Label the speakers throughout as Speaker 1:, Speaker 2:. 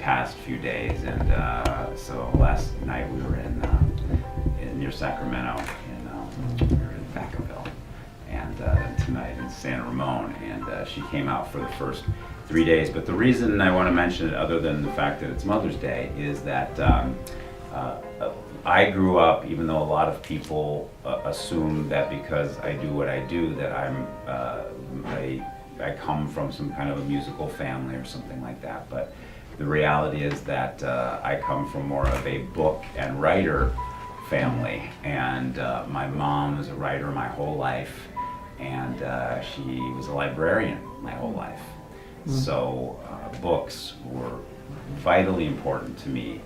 Speaker 1: past few days, and so last night we were in near Sacramento, we were in Vacaville, and tonight in Santa Ramon, and she came out for the first 3 days. But the reason I want to mention it, other than the fact that it's Mother's Day, is that I grew up, even though a lot of people assume that because I do what I do, that I come from some kind of a musical family or something like that. But the reality is that I come from more of a book and writer family, and my mom was a writer my whole life, and she was a librarian my whole life. So books were vitally important to me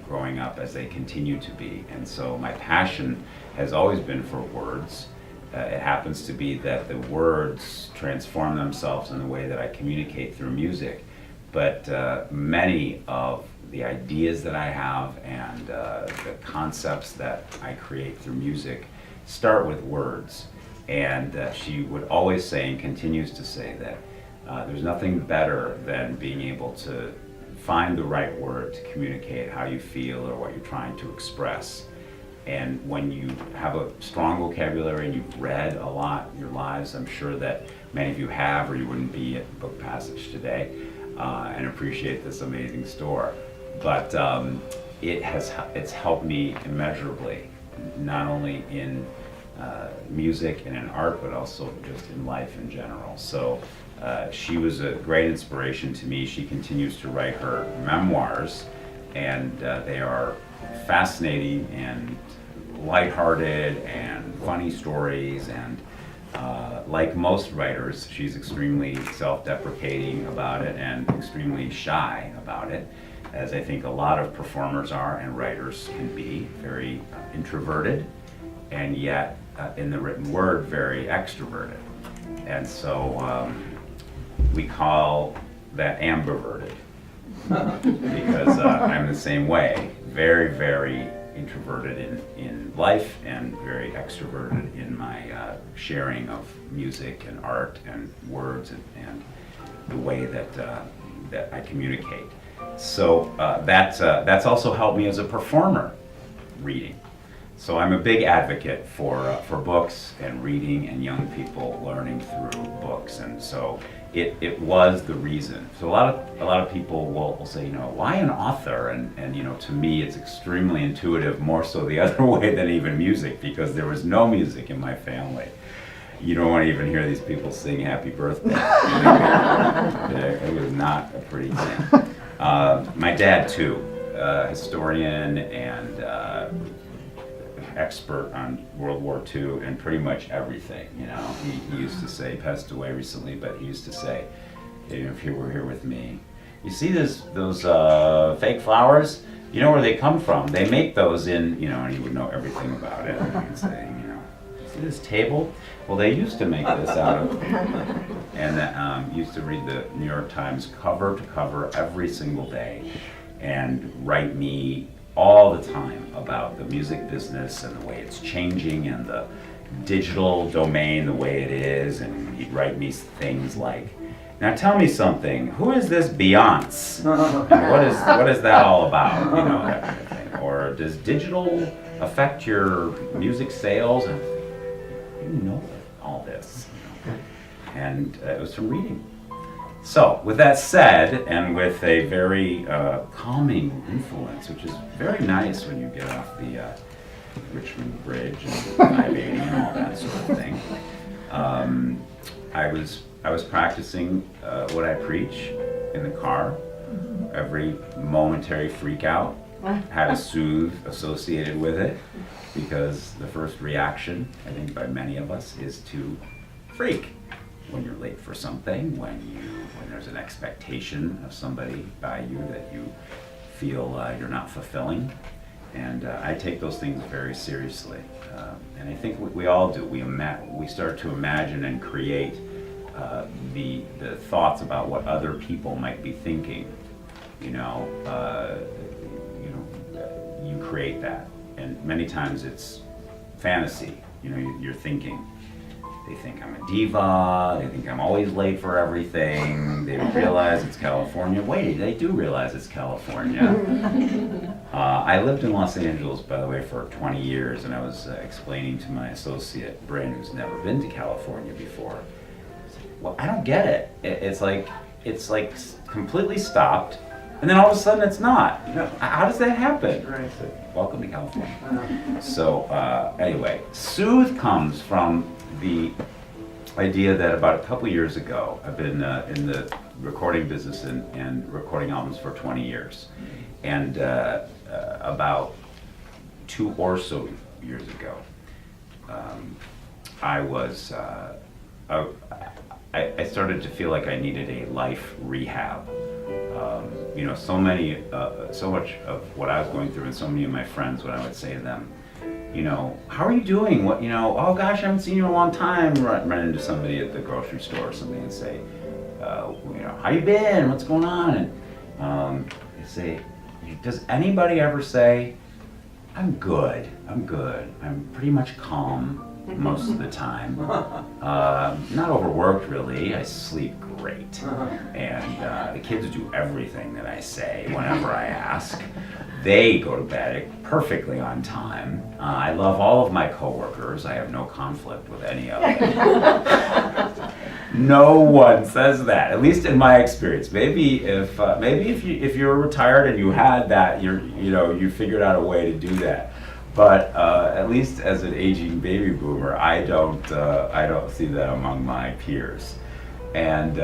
Speaker 1: growing up, as they continue to be. And so my passion has always been for words. It happens to be that the words transform themselves in the way that I communicate through music. But many of the ideas that I have and the concepts that I create through music start with words. And she would always say, and continues to say, that there's nothing better than being able to find the right word to communicate how you feel or what you're trying to express. And when you have a strong vocabulary and you've read a lot in your lives, I'm sure that many of you have, or you wouldn't be at Book Passage today, and appreciate this amazing store. But it's helped me immeasurably, not only in music and in art, but also just in life in general. So she was a great inspiration to me. She continues to write her memoirs, and they are fascinating and lighthearted and funny stories, and like most writers, she's extremely self-deprecating about it and extremely shy about it, as I think a lot of performers are and writers can be, very introverted, and yet in the written word very extroverted. And so we call that ambiverted, because I'm the same way, very, very introverted in life and very extroverted in my sharing of music and art and words and the way that I communicate. So that's also helped me as a performer, reading. So I'm a big advocate for books and reading and young people learning through books, and so it was the reason. So a lot of people will say, why an author? And to me it's extremely intuitive, more so the other way than even music, because there was no music in my family. You don't want to even hear these people sing happy birthday. It was not a pretty thing. My dad too, historian and expert on World War II and pretty much everything. He used to say, passed away recently, but he used to say, if you were here with me, you see those fake flowers? You know where they come from? They make those in, and he would know everything about it. And he'd say, see this table? Well, they used to make this out of, and used to read the New York Times cover to cover every single day and write me all the time about the music business and the way it's changing and the digital domain the way it is. And he'd write me things like, now tell me something, who is this Beyonce? And what is that all about? That kind of thing. Or does digital affect your music sales? And you know all this. And it was from reading. So, with that said, and with a very calming influence, which is very nice when you get off the Richmond Bridge and 580 and all that sort of thing, I was practicing what I preach in the car. Every momentary freak out had a soothe associated with it, because the first reaction, I think by many of us, is to freak. When you're late for something, when there's an expectation of somebody by you that you feel you're not fulfilling. And I take those things very seriously. And I think we all do. We start to imagine and create the thoughts about what other people might be thinking. You create that. And many times it's fantasy. You're thinking, They think I'm a diva, they think I'm always late for everything, they don't realize it's California. Wait, they do realize it's California. I lived in Los Angeles, by the way, for 20 years, and I was explaining to my associate, Bryn, who's never been to California before, well, I don't get it. It's like completely stopped, and then all of a sudden it's not. How does that happen?
Speaker 2: Right.
Speaker 1: So, welcome to California. So anyway, Soothe comes from the idea that about a couple years ago, I've been in the recording business and recording albums for 20 years. And about 2 or so years ago, I started to feel like I needed a life rehab. So much of what I was going through, and so many of my friends, when I would say to them, how are you doing? What, oh gosh, I haven't seen you in a long time. Run into somebody at the grocery store or something and say, how you been? What's going on? And they say, does anybody ever say, I'm good. I'm pretty much calm most of the time. Not overworked really. I sleep great. And the kids do everything that I say whenever I ask. They go to bed perfectly on time. I love all of my coworkers. I have no conflict with any of them. No one says that, at least in my experience. Maybe if you're retired and you had that, you figured out a way to do that. But at least as an aging baby boomer, I don't see that among my peers. And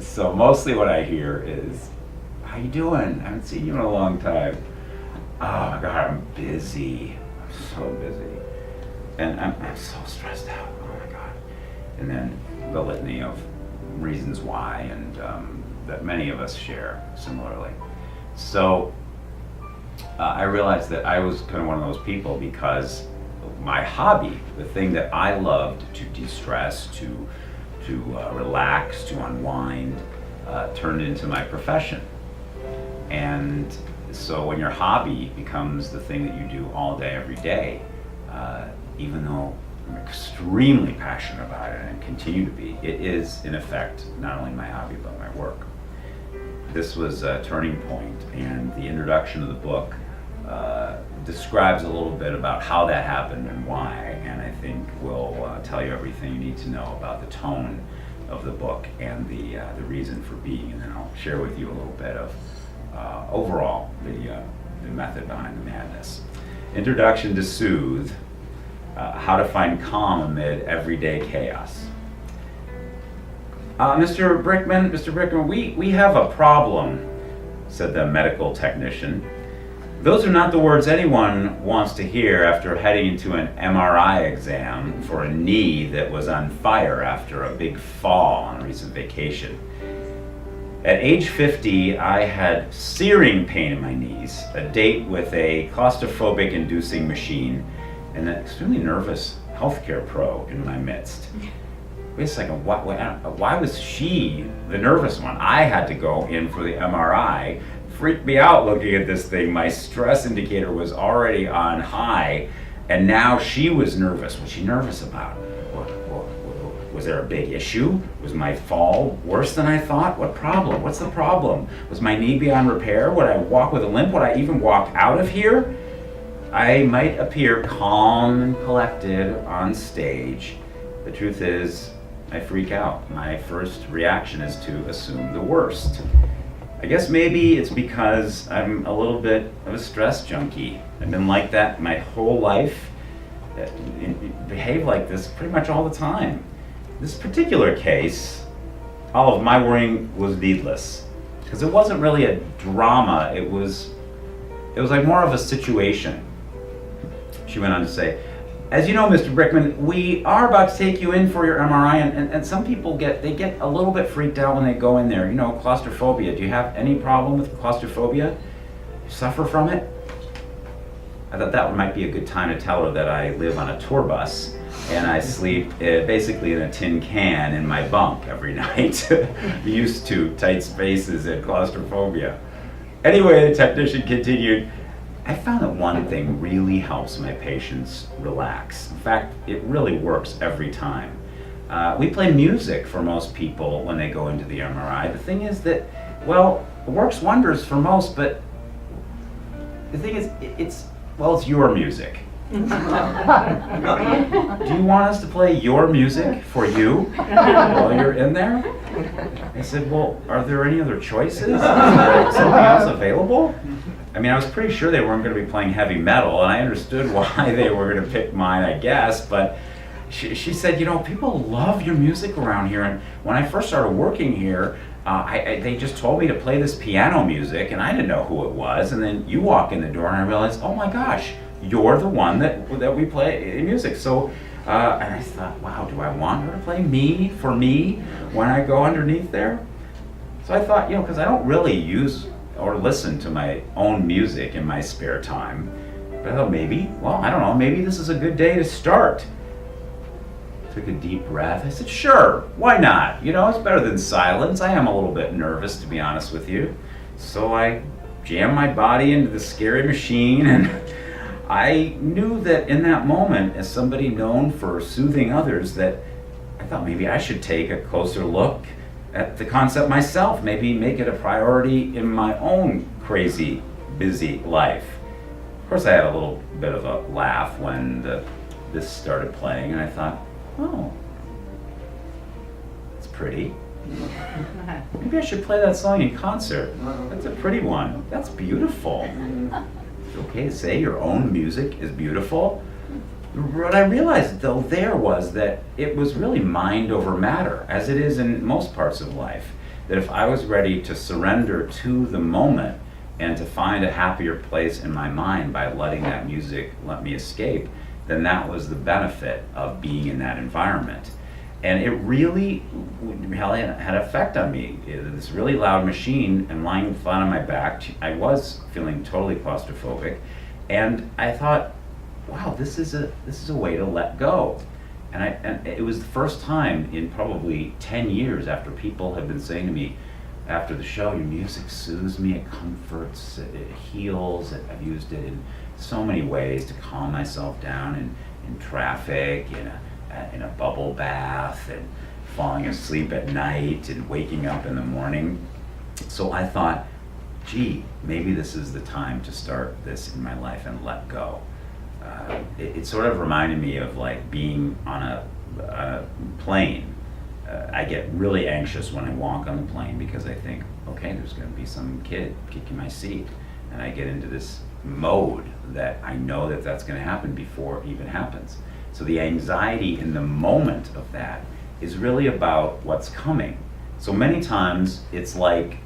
Speaker 1: so mostly what I hear is, how you doing? I haven't seen you in a long time. Oh my God, I'm busy. I'm so busy. And I'm so stressed out. Oh my God. And then the litany of reasons why, and that many of us share similarly. So I realized that I was kind of one of those people, because my hobby, the thing that I loved to de-stress, to relax, to unwind, turned into my profession. And so when your hobby becomes the thing that you do all day, every day, even though I'm extremely passionate about it and continue to be, it is in effect not only my hobby but my work. This was a turning point, and the introduction of the book describes a little bit about how that happened and why, and I think will tell you everything you need to know about the tone of the book and the reason for being, and then I'll share with you a little bit of overall the method behind the madness. Introduction to Soothe, how to find calm amid everyday chaos. Mr. Brickman, we have a problem, said the medical technician. Those are not the words anyone wants to hear after heading into an MRI exam for a knee that was on fire after a big fall on a recent vacation. At age 50, I had searing pain in my knees, a date with a claustrophobic inducing machine, and an extremely nervous healthcare pro in my midst. Wait a second, why was she the nervous one? I had to go in for the MRI. Freaked me out looking at this thing. My stress indicator was already on high, and now she was nervous. What's she nervous about? Was there a big issue? Was my fall worse than I thought? What problem? What's the problem? Was my knee beyond repair? Would I walk with a limp? Would I even walk out of here? I might appear calm and collected on stage. The truth is, I freak out. My first reaction is to assume the worst. I guess maybe it's because I'm a little bit of a stress junkie. I've been like that my whole life. Behave like this pretty much all the time. This particular case, all of my worrying was needless, because it wasn't really a drama. It was like more of a situation. She went on to say, as you know, Mr. Brickman, we are about to take you in for your MRI, and some people get a little bit freaked out when they go in there. Claustrophobia. Do you have any problem with claustrophobia? Suffer from it? I thought that might be a good time to tell her that I live on a tour bus and I sleep basically in a tin can in my bunk every night. Used to tight spaces and claustrophobia. Anyway, the technician continued, I found that one thing really helps my patients relax. In fact, it really works every time. We play music for most people when they go into the MRI. The thing is that, well, it works wonders for most, but the thing is, it's your music. Do you want us to play your music for you while you're in there? I said, well, are there any other choices? Is there something else available? I mean, I was pretty sure they weren't going to be playing heavy metal, and I understood why they were going to pick mine, I guess, but she said, you know, people love your music around here, and when I first started working here, they just told me to play this piano music, and I didn't know who it was, and then you walk in the door, and I realized, oh my gosh, you're the one that we play music. So, and I thought, wow, do I want her to play for me when I go underneath there? So I thought, you know, because I don't really use or listen to my own music in my spare time, but I thought maybe this is a good day to start. Took a deep breath. I said, sure, why not? You know, it's better than silence. I am a little bit nervous, to be honest with you. So I jammed my body into the scary machine, and I knew that in that moment, as somebody known for soothing others, that I thought maybe I should take a closer look at the concept myself, maybe make it a priority in my own crazy, busy life. Of course, I had a little bit of a laugh when this started playing, and I thought, oh, it's pretty. Maybe I should play that song in concert. That's a pretty one. That's beautiful. It's okay to say your own music is beautiful. What I realized, though, was that it was really mind over matter, as it is in most parts of life. That if I was ready to surrender to the moment and to find a happier place in my mind by letting that music let me escape, then that was the benefit of being in that environment. And it really had an effect on me. This really loud machine, and lying flat on my back, I was feeling totally claustrophobic, and I thought, wow, this is a way to let go. And it was the first time in probably 10 years after people have been saying to me after the show, your music soothes me, it comforts, it heals. I've used it in so many ways to calm myself down in traffic, in a bubble bath, and falling asleep at night and waking up in the morning. So I thought, gee, maybe this is the time to start this in my life and let go. It sort of reminded me of like being on a plane. I get really anxious when I walk on the plane because I think, okay, there's going to be some kid kicking my seat, and I get into this mode that I know that that's going to happen before it even happens. So the anxiety in the moment of that is really about what's coming. So many times it's like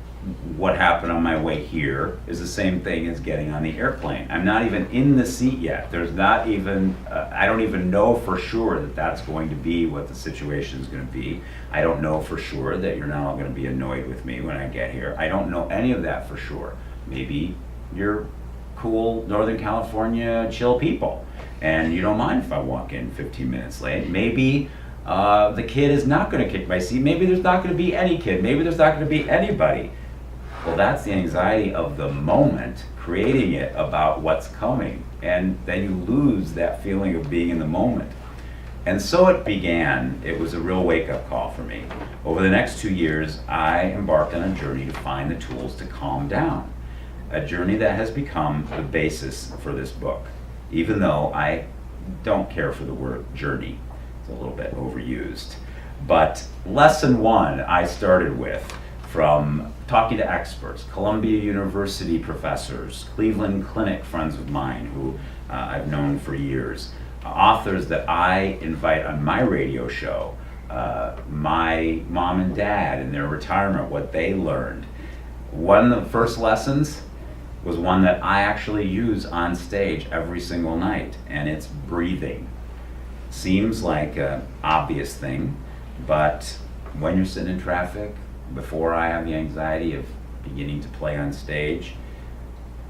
Speaker 1: what happened on my way here is the same thing as getting on the airplane. I'm not even in the seat yet. There's not even, I don't even know for sure that that's going to be what the situation is going to be. I don't know for sure that you're not all going to be annoyed with me when I get here. I don't know any of that for sure. Maybe you're cool Northern California chill people, and you don't mind if I walk in 15 minutes late. Maybe the kid is not going to kick my seat. Maybe there's not going to be any kid. Maybe there's not going to be anybody. Well, that's the anxiety of the moment, creating it about what's coming, and then you lose that feeling of being in the moment. And so it began. It was a real wake-up call for me. Over the next 2 years, I embarked on a journey to find the tools to calm down, a journey that has become the basis for this book, even though I don't care for the word journey. It's a little bit overused. But lesson one I started with from talking to experts, Columbia University professors, Cleveland Clinic friends of mine who I've known for years, authors that I invite on my radio show, my mom and dad in their retirement, what they learned. One of the first lessons was one that I actually use on stage every single night, and it's breathing. Seems like an obvious thing, but when you're sitting in traffic, before I have the anxiety of beginning to play on stage,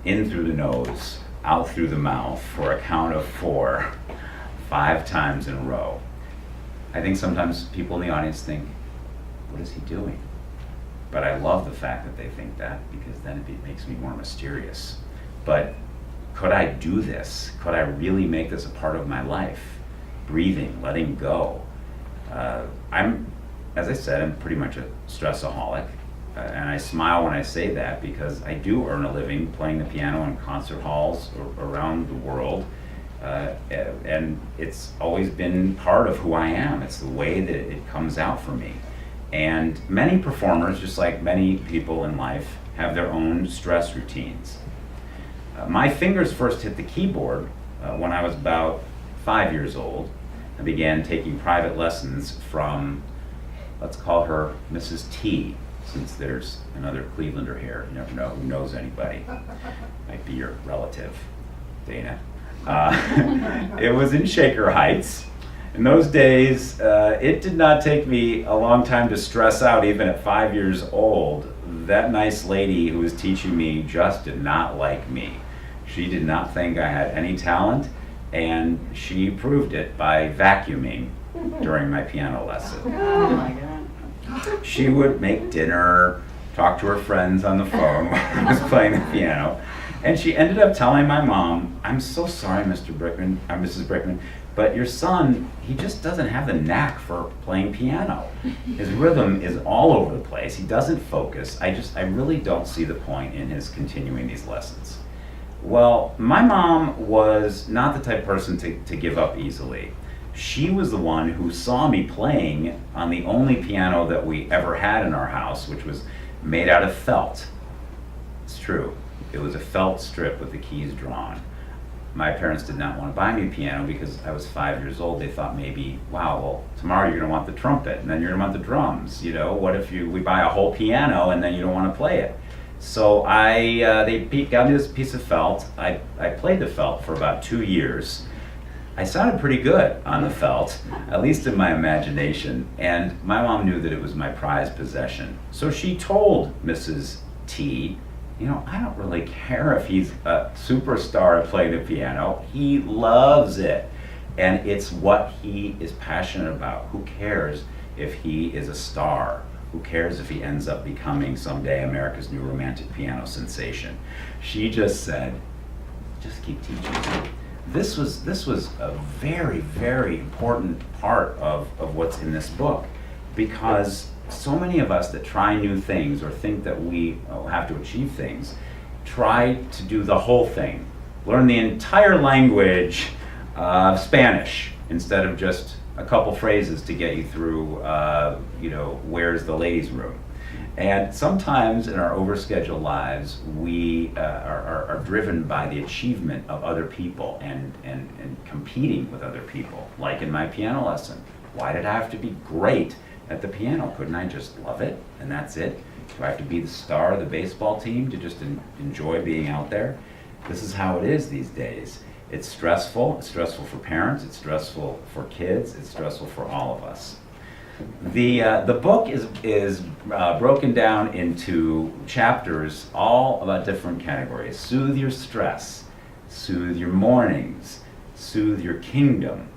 Speaker 1: in through the nose, out through the mouth for a count of 4, 5 times in a row. I think sometimes people in the audience think, what is he doing? But I love the fact that they think that, because then it makes me more mysterious. But could I do this? Could I really make this a part of my life? Breathing, letting go. As I said, I'm pretty much a stressaholic. And I smile when I say that because I do earn a living playing the piano in concert halls around the world. And it's always been part of who I am. It's the way that it comes out for me. And many performers, just like many people in life, have their own stress routines. My fingers first hit the keyboard when I was about 5 years old. I began taking private lessons from, let's call her Mrs. T, since there's another Clevelander here. You never know who knows anybody. Might be your relative, Dana. It was in Shaker Heights. In those days, it did not take me a long time to stress out, even at 5 years old. That nice lady who was teaching me just did not like me. She did not think I had any talent, and she proved it by vacuuming during my piano lesson.
Speaker 2: Oh my God.
Speaker 1: She would make dinner, talk to her friends on the phone while I was playing the piano, and she ended up telling my mom, "I'm so sorry, Mr. Brickman, Mrs. Brickman, but your son, he just doesn't have the knack for playing piano. His rhythm is all over the place. He doesn't focus. I really don't see the point in his continuing these lessons." Well, my mom was not the type of person to give up easily. She was the one who saw me playing on the only piano that we ever had in our house, which was made out of felt. It's true. It was a felt strip with the keys drawn. My parents did not want to buy me a piano because I was 5 years old. They thought maybe, wow, well, tomorrow you're going to want the trumpet, and then you're going to want the drums. You know, what if we buy a whole piano and then you don't want to play it? So they got me this piece of felt. I played the felt for about 2 years. I sounded pretty good on the felt, at least in my imagination, and my mom knew that it was my prized possession. So she told Mrs. T, you know, I don't really care if he's a superstar at playing the piano. He loves it, and it's what he is passionate about. Who cares if he is a star? Who cares if he ends up becoming someday America's new romantic piano sensation? She just said, just keep teaching. This was a very, very important part of what's in this book, because so many of us that try new things or think that we have to achieve things, try to do the whole thing. Learn the entire language of Spanish instead of just a couple phrases to get you through, where's the ladies' room? And sometimes in our overscheduled lives, we are driven by the achievement of other people and competing with other people. Like in my piano lesson, why did I have to be great at the piano? Couldn't I just love it and that's it? Do I have to be the star of the baseball team to just enjoy being out there? This is how it is these days. It's stressful. It's stressful for parents. It's stressful for kids. It's stressful for all of us. The book is broken down into chapters all about different categories. Soothe your stress, soothe your mornings, soothe your kingdom,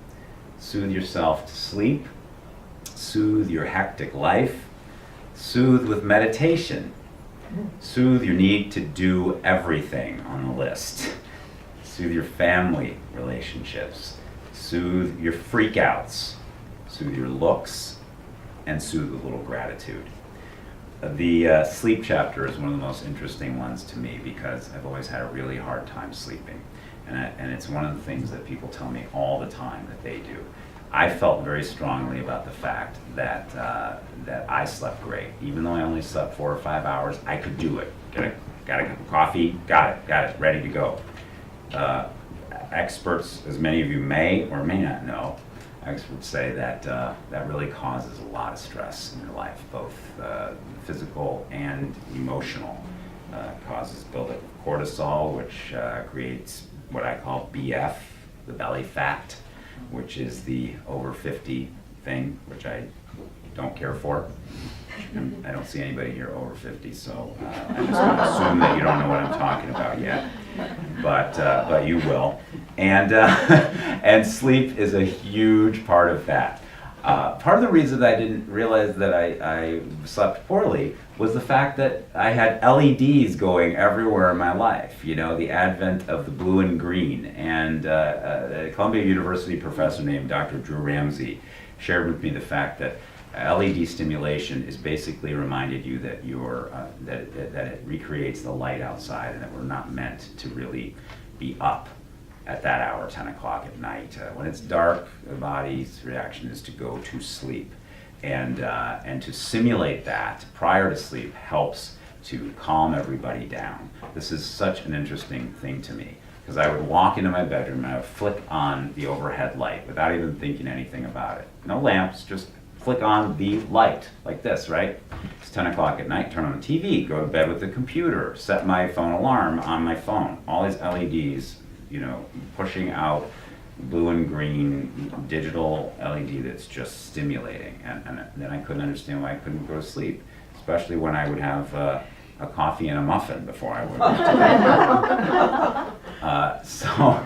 Speaker 1: soothe yourself to sleep, soothe your hectic life, soothe with meditation, soothe your need to do everything on the list, soothe your family relationships, soothe your freakouts, soothe your looks, and soothe with a little gratitude. The sleep chapter is one of the most interesting ones to me because I've always had a really hard time sleeping. And it's one of the things that people tell me all the time that they do. I felt very strongly about the fact that I slept great. Even though I only slept 4 or 5 hours, I could do it. Got a cup of coffee, got it, ready to go. Experts, as many of you may or may not know, experts say that that really causes a lot of stress in your life, both physical and emotional. Causes buildup of cortisol, which creates what I call BF, the belly fat, which is the over 50 thing, which I don't care for. And I don't see anybody here over 50, so I'm just going to assume that you don't know what I'm talking about yet, but you will. And and sleep is a huge part of that. Part of the reason that I didn't realize that I slept poorly was the fact that I had LEDs going everywhere in my life. You know, the advent of the blue and green. And a Columbia University professor named Dr. Drew Ramsey shared with me the fact that LED stimulation is basically reminded you that that it recreates the light outside, and that we're not meant to really be up at that hour, 10 o'clock at night. When it's dark, the body's reaction is to go to sleep, and to simulate that prior to sleep helps to calm everybody down. This is such an interesting thing to me, because I would walk into my bedroom and I would flick on the overhead light without even thinking anything about it. No lamps, just flick on the light, like this, right? It's 10 o'clock at night, turn on the TV, go to bed with the computer, set my phone alarm on my phone. All these LEDs, pushing out blue and green digital LED that's just stimulating. And then I couldn't understand why I couldn't go to sleep, especially when I would have a coffee and a muffin before I went to bed. So,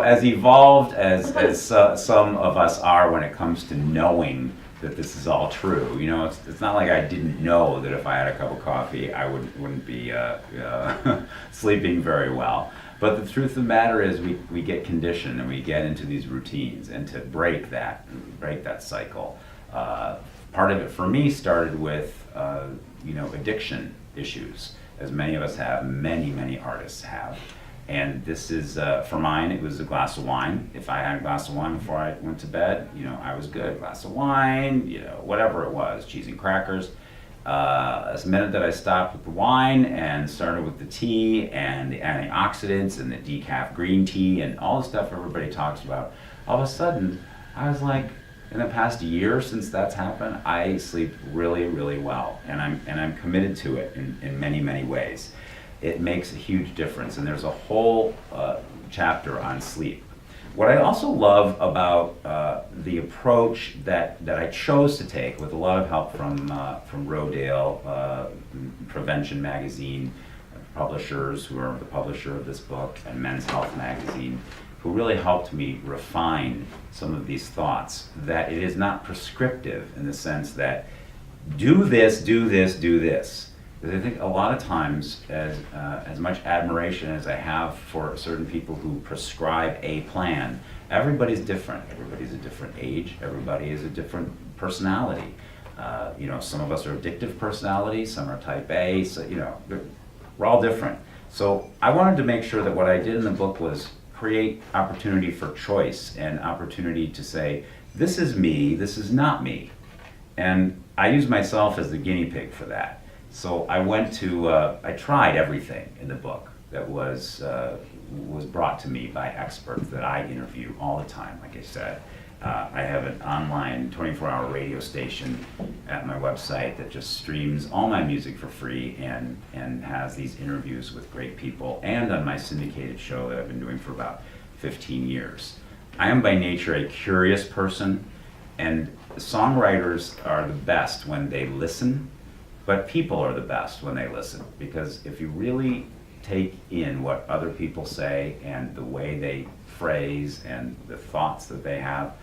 Speaker 1: as evolved as some of us are when it comes to knowing that this is all true, it's not like I didn't know that if I had a cup of coffee, I wouldn't be sleeping very well. But the truth of the matter is, we get conditioned and we get into these routines, and to break that cycle. Part of it for me started with addiction issues, as many of us have, many artists have. And this is, for mine, it was a glass of wine. If I had a glass of wine before I went to bed, I was good. Glass of wine, whatever it was, cheese and crackers. The minute that I stopped with the wine and started with the tea and the antioxidants and the decaf green tea and all the stuff everybody talks about, all of a sudden, I was like, in the past year since that's happened, I sleep really, really well, and I'm committed to it in many ways. It makes a huge difference, and there's a whole chapter on sleep. What I also love about the approach that I chose to take, with a lot of help from Rodale, Prevention Magazine, publishers who are the publisher of this book, and Men's Health Magazine, who really helped me refine some of these thoughts, that it is not prescriptive in the sense that do this, do this, do this. Because I think a lot of times, as much admiration as I have for certain people who prescribe a plan, everybody's different. Everybody's a different age. Everybody is a different personality. Some of us are addictive personalities, some are type A, so, we're all different. So I wanted to make sure that what I did in the book was create opportunity for choice and opportunity to say, this is me, this is not me. And I use myself as the guinea pig for that. So I tried everything in the book that was brought to me by experts that I interview all the time, like I said. I have an online 24-hour radio station at my website that just streams all my music for free and has these interviews with great people, and on my syndicated show that I've been doing for about 15 years. I am by nature a curious person, and songwriters are the best when they listen, but people are the best when they listen, because if you really take in what other people say and the way they phrase and the thoughts that they have,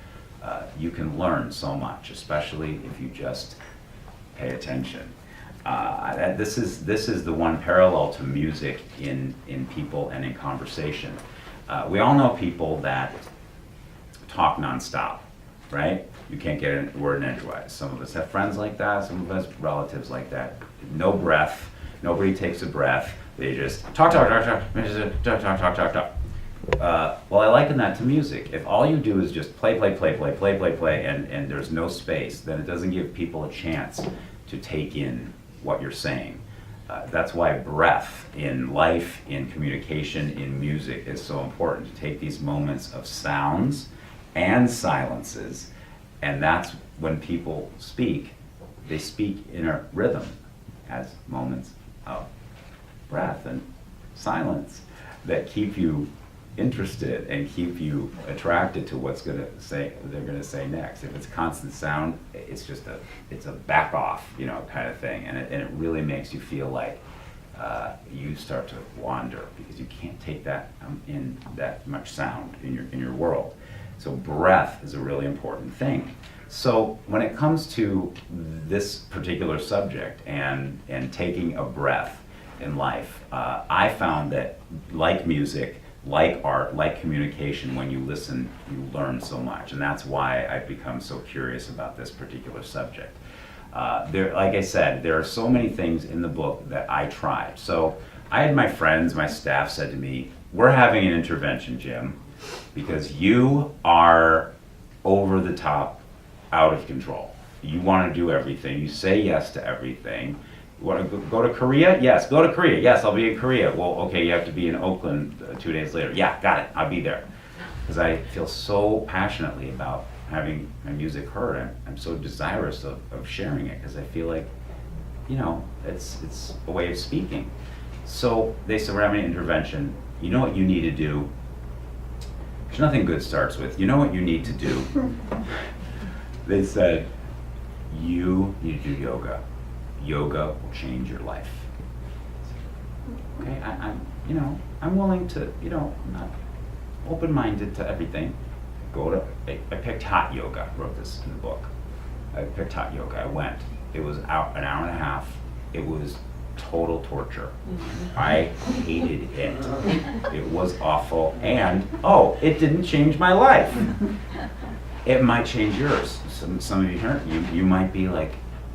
Speaker 1: you can learn so much, especially if you just pay attention. This is the one parallel to music in people and in conversation. We all know people that talk nonstop, right? You can't get a word in edgewise. Some of us have friends like that, some of us relatives like that. No breath, nobody takes a breath. They just talk. Well, I liken that to music. If all you do is just play, and there's no space, then it doesn't give people a chance to take in what you're saying. That's why breath in life, in communication, in music is so important, to take these moments of sounds and silences, and that's when people speak. They speak in a rhythm as moments of breath and silence that keep you interested and keep you attracted to what's they're going to say next. If it's constant sound, it's a back off, kind of thing, and it really makes you feel like you start to wander, because you can't take that in that much sound in your world. So breath is a really important thing. So when it comes to this particular subject and taking a breath in life, I found that, like music, like art, like communication. When you listen, you learn so much, and that's why I've become so curious about this particular subject. Like I said, there are so many things in the book that I tried. So I had my friends, my staff said to me, "We're having an intervention, Jim, because you are over the top, out of control. You want to do everything. You say yes to everything. You want to go to Korea? Yes, go to Korea. Yes, I'll be in Korea. Well, okay, you have to be in Oakland 2 days later. Yeah, got it. I'll be there." Because I feel so passionately about having my music heard. I'm so desirous of sharing it because I feel like, it's a way of speaking. So they said, "We're having an intervention. You know what you need to do? There's nothing good starts with. You know what you need to do?" They said, "You need to do yoga. Yoga will change your life." Okay, I'm willing to, I'm not open-minded to everything. I picked hot yoga, wrote this in the book. I picked hot yoga, I went. It was out an hour and a half. It was total torture. I hated it. It was awful, and it didn't change my life. It might change yours. Some of you heard, you might be like,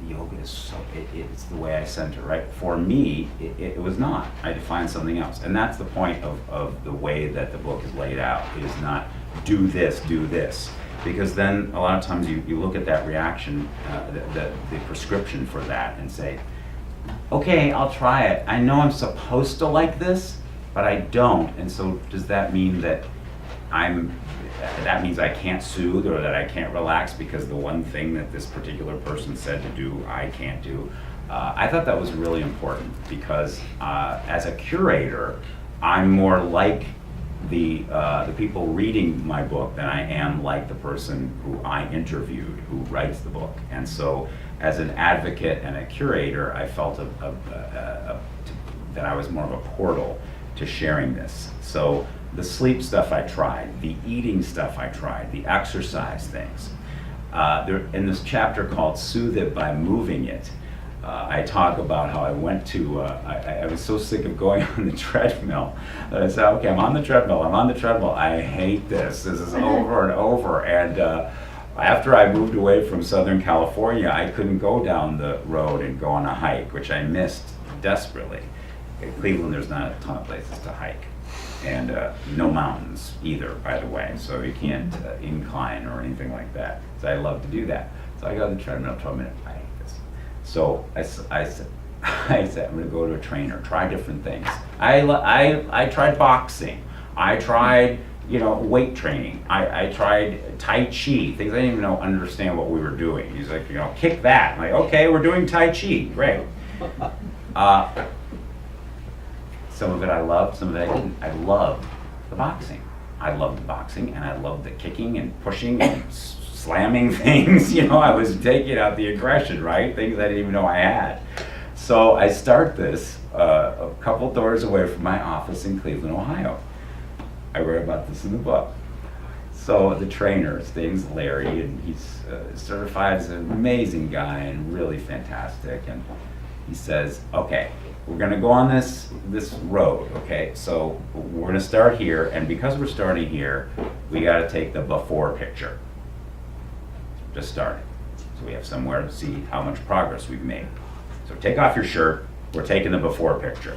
Speaker 1: yoga is so, it's the way I center, right? For me, it was not. I had to find something else. And that's the point of the way that the book is laid out. It is not do this. Because then a lot of times you look at that reaction, the prescription for that, and say, okay, I'll try it. I know I'm supposed to like this, but I don't. And so does that mean that that means I can't soothe, or that I can't relax because the one thing that this particular person said to do, I can't do? I thought that was really important because as a curator, I'm more like the people reading my book than I am like the person who I interviewed, who writes the book. And so as an advocate and a curator, I felt that I was more of a portal to sharing this. So the sleep stuff I tried, the eating stuff I tried, the exercise things. In this chapter called Soothe It by Moving It, I talk about how I went to, I was so sick of going on the treadmill that I said, okay, I'm on the treadmill, I hate this is over and over. And after I moved away from Southern California, I couldn't go down the road and go on a hike, which I missed desperately. In Cleveland, there's not a ton of places to hike. And no mountains either, by the way, so you can't incline or anything like that. So I love to do that. So I got on the treadmill, 12 minutes, I hate this. So I said, I'm going to go to a trainer, try different things. I tried boxing. I tried, weight training. I tried Tai Chi, things I didn't even understand what we were doing. He's like, kick that. I'm like, okay, we're doing Tai Chi, great. Some of it I loved, some of it I didn't. I loved the boxing. I loved the boxing, and I loved the kicking and pushing and slamming things. I was taking out the aggression, right? Things I didn't even know I had. So I start this a couple doors away from my office in Cleveland, Ohio. I wrote about this in the book. So the trainer, his name's Larry, and he's certified as an amazing guy and really fantastic. And he says, okay, we're going to go on this road, okay? So we're going to start here, and because we're starting here, we got to take the before picture. Just starting. So we have somewhere to see how much progress we've made. So take off your shirt, we're taking the before picture.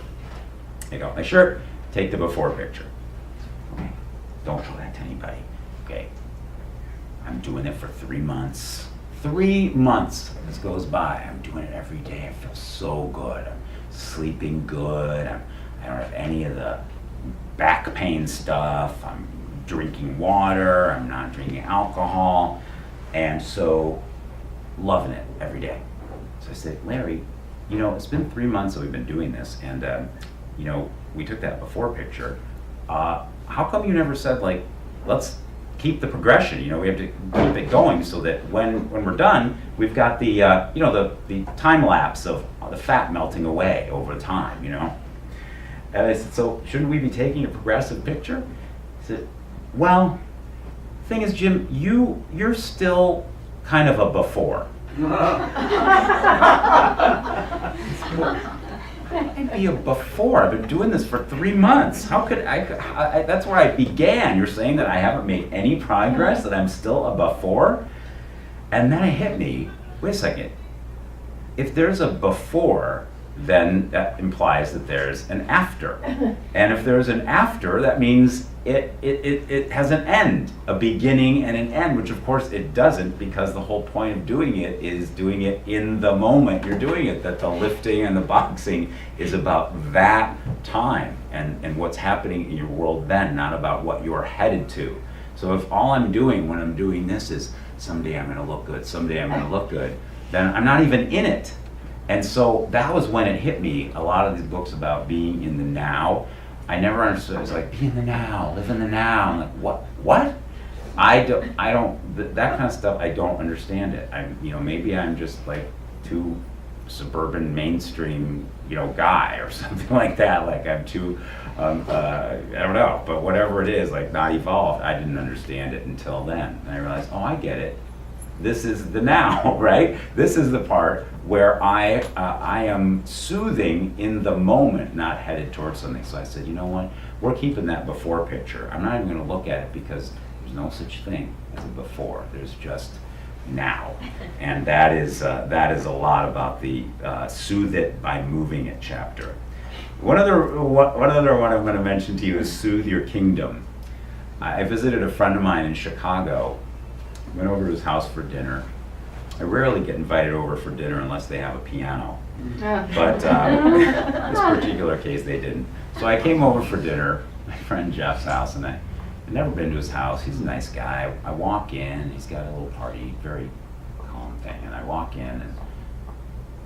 Speaker 1: Take off my shirt, take the before picture. Okay, don't show that to anybody, okay? I'm doing it for 3 months. 3 months, this goes by. I'm doing it every day. I feel so good. I'm sleeping good. I don't have any of the back pain stuff. I'm drinking water. I'm not drinking alcohol. And so, loving it every day. So I said, Larry, it's been 3 months that we've been doing this, and we took that before picture. How come you never said, let's keep the progression? We have to keep it going so that when we're done, we've got the the time lapse of the fat melting away over time. And I said, so shouldn't we be taking a progressive picture? He said, well, thing is, Jim, you're still kind of a before. I'd be a before. I've been doing this for 3 months. How could that's where I began. You're saying that I haven't made any progress, that I'm still a before? And then it hit me, wait a second. If there's a before, then that implies that there's an after. And if there's an after, that means it has an end, a beginning and an end, which of course it doesn't, because the whole point of doing it is doing it in the moment you're doing it, that the lifting and the boxing is about that time and what's happening in your world then, not about what you're headed to. So if all I'm doing when I'm doing this is someday I'm going to look good, someday I'm going to look good, then I'm not even in it. And so that was when it hit me. A lot of these books about being in the now, I never understood. It was like, be in the now, live in the now. I'm like, what? That kind of stuff, I don't understand it. Maybe I'm just like too suburban mainstream, guy or something like that. Like I'm too, I don't know, but whatever it is, like not evolved. I didn't understand it until then. And I realized, oh, I get it. This is the now, right? This is the part where I am soothing in the moment, not headed towards something. So I said, you know what? We're keeping that before picture. I'm not even going to look at it because there's no such thing as a before. There's just now, and that is a lot about the soothe it by moving it chapter. One other one I'm going to mention to you is Soothe Your Kingdom. I visited a friend of mine in Chicago. Went over to his house for dinner. I rarely get invited over for dinner unless they have a piano. But this particular case they didn't. So I came over for dinner, my friend Jeff's house, and I'd never been to his house. He's a nice guy. I walk in, he's got a little party, very calm thing, and I walk in and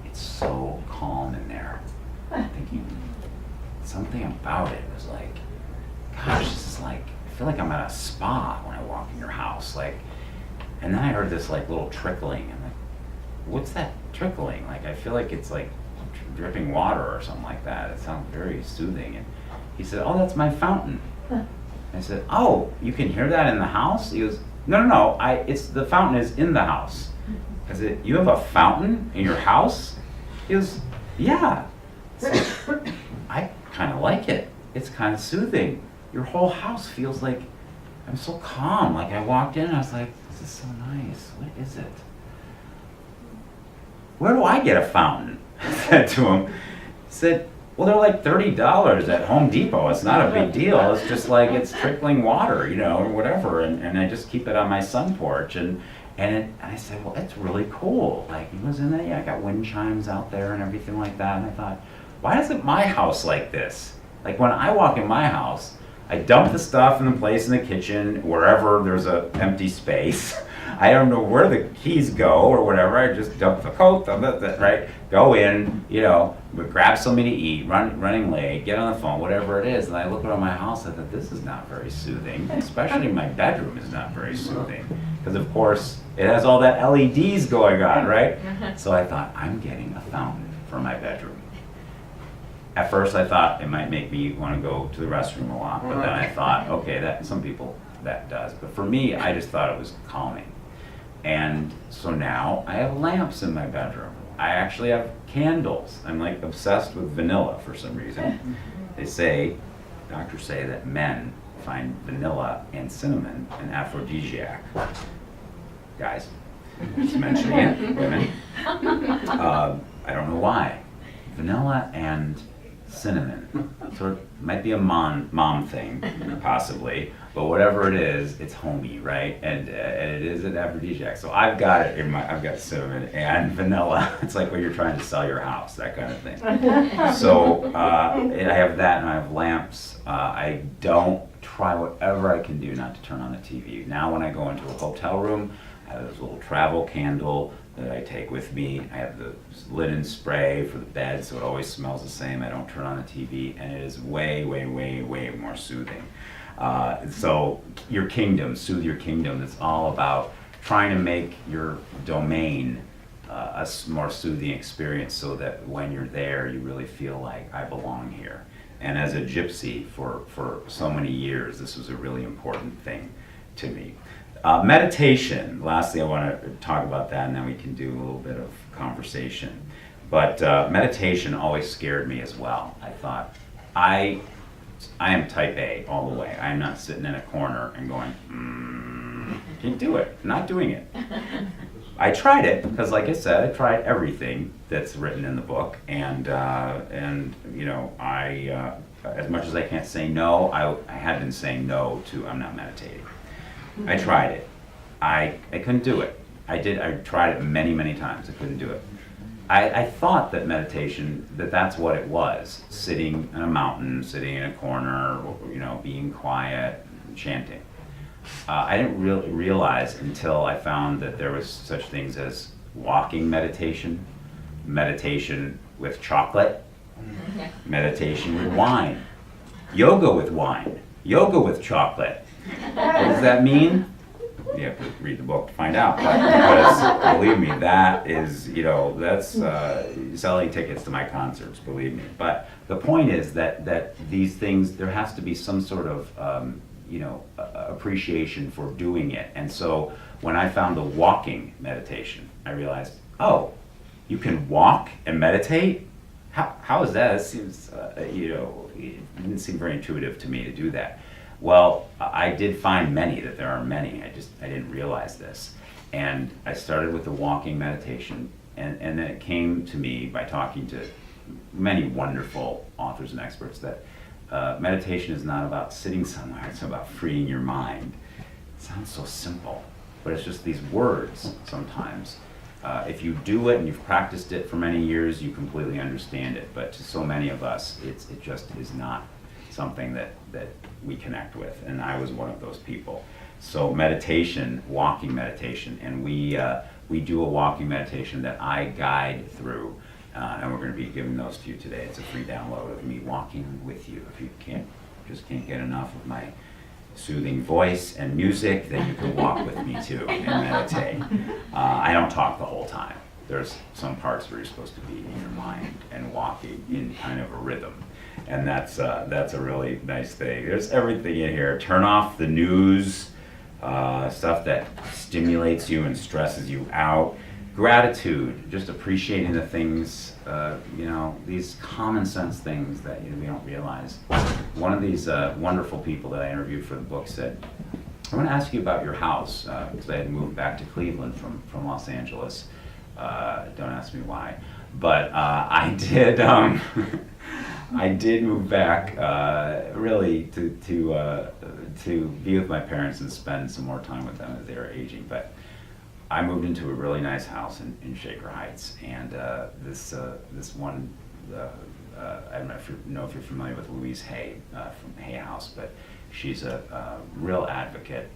Speaker 1: it's so calm in there. I'm thinking, something about it was like, gosh, this is like, I feel like I'm at a spa when I walk in your house. And then I heard this like little trickling. I'm like, what's that trickling? Like, I feel like it's like dripping water or something like that. It sounds very soothing. And he said, oh, that's my fountain. I said, oh, you can hear that in the house? He goes, no, it's the fountain is in the house. I said, you have a fountain in your house? He goes, yeah. I kind of like it. It's kind of soothing. Your whole house feels like, I'm so calm. Like I walked in and I was like, this is so nice. What is it? Where do I get a fountain? I said to him. He said, well, they're like $30 at Home Depot. It's not a big deal. It's just like it's trickling water, or whatever. And I just keep it on my sun porch. And I said, well, it's really cool. Like he was in there. Yeah, I got wind chimes out there and everything like that. And I thought, why isn't my house like this? Like when I walk in my house, I dump the stuff in the place in the kitchen, wherever there's an empty space. I don't know where the keys go or whatever. I just dump the coat, right? Go in, grab something to eat, running late, get on the phone, whatever it is. And I look around my house, I thought, this is not very soothing. Especially my bedroom is not very soothing. Because of course, it has all that LEDs going on, right? So I thought, I'm getting a fountain for my bedroom. At first I thought it might make me want to go to the restroom a lot, but then I thought, okay, that some people that does. But for me, I just thought it was calming. And so now I have lamps in my bedroom. I actually have candles. I'm like obsessed with vanilla for some reason. Doctors say that men find vanilla and cinnamon an aphrodisiac. Guys, just mentioning it, women. I don't know why. Vanilla and cinnamon. Sort of might be a mom thing, possibly, but whatever it is, it's homey, right? And it is an aphrodisiac. So I've got it I've got cinnamon and vanilla. It's like when you're trying to sell your house, that kind of thing. So I have that, and I have lamps. I don't try whatever I can do not to turn on the TV. Now when I go into a hotel room, I have this little travel candle that I take with me. I have the linen spray for the bed, so it always smells the same. I don't turn on the TV, and it is way, way, way, way more soothing. So your kingdom, soothe your kingdom. It's all about trying to make your domain a more soothing experience, so that when you're there, you really feel like I belong here. And as a gypsy for so many years, this was a really important thing to me. Meditation, lastly, I want to talk about that, and then we can do a little bit of conversation. But meditation always scared me as well. I thought, I am type A all the way. I'm not sitting in a corner and going, can't do it. Not doing it. I tried it because, like I said, I tried everything that's written in the book, and you know, I as much as I can't say no, I had been saying no to I'm not meditating. I tried it. I couldn't do it. I tried it many times. I couldn't do it. I thought that meditation, that's what it was, sitting on a mountain, sitting in a corner, you know, being quiet, chanting. I didn't really realize until I found that there was such things as walking meditation, meditation with chocolate, meditation with wine, yoga with wine, yoga with chocolate. What does that mean? You have to read the book to find out. But because believe me, that is, you know, that's selling tickets to my concerts, believe me. But the point is that these things, there has to be some sort of you know, appreciation for doing it. And so when I found the walking meditation, I realized, oh, you can walk and meditate? How is that? It seems, you know, it didn't seem very intuitive to me to do that. Well, I did find many, that there are many. I didn't realize this. And I started with the walking meditation, and then it came to me by talking to many wonderful authors and experts that meditation is not about sitting somewhere, it's about freeing your mind. It sounds so simple, but it's just these words sometimes. If you do it and you've practiced it for many years, you completely understand it. But to so many of us, it just is not something that we connect with, and I was one of those people. So meditation, walking meditation, and we do a walking meditation that I guide through, and we're going to be giving those to you today. It's a free download of me walking with you. If you can't get enough of my soothing voice and music, then you can walk with me too and meditate. I don't talk the whole time. There's some parts where you're supposed to be in your mind and walking in kind of a rhythm. And that's a really nice thing. There's everything in here. Turn off the news, stuff that stimulates you and stresses you out. Gratitude, just appreciating the things, you know, these common sense things that we don't realize. One of these wonderful people that I interviewed for the book said, I want to ask you about your house, because I had moved back to Cleveland from Los Angeles. Don't ask me why. But I did I did move back really to be with my parents and spend some more time with them as they were aging. But I moved into a really nice house in Shaker Heights, and this one, I don't know if you're familiar with Louise Hay from Hay House, but she's a real advocate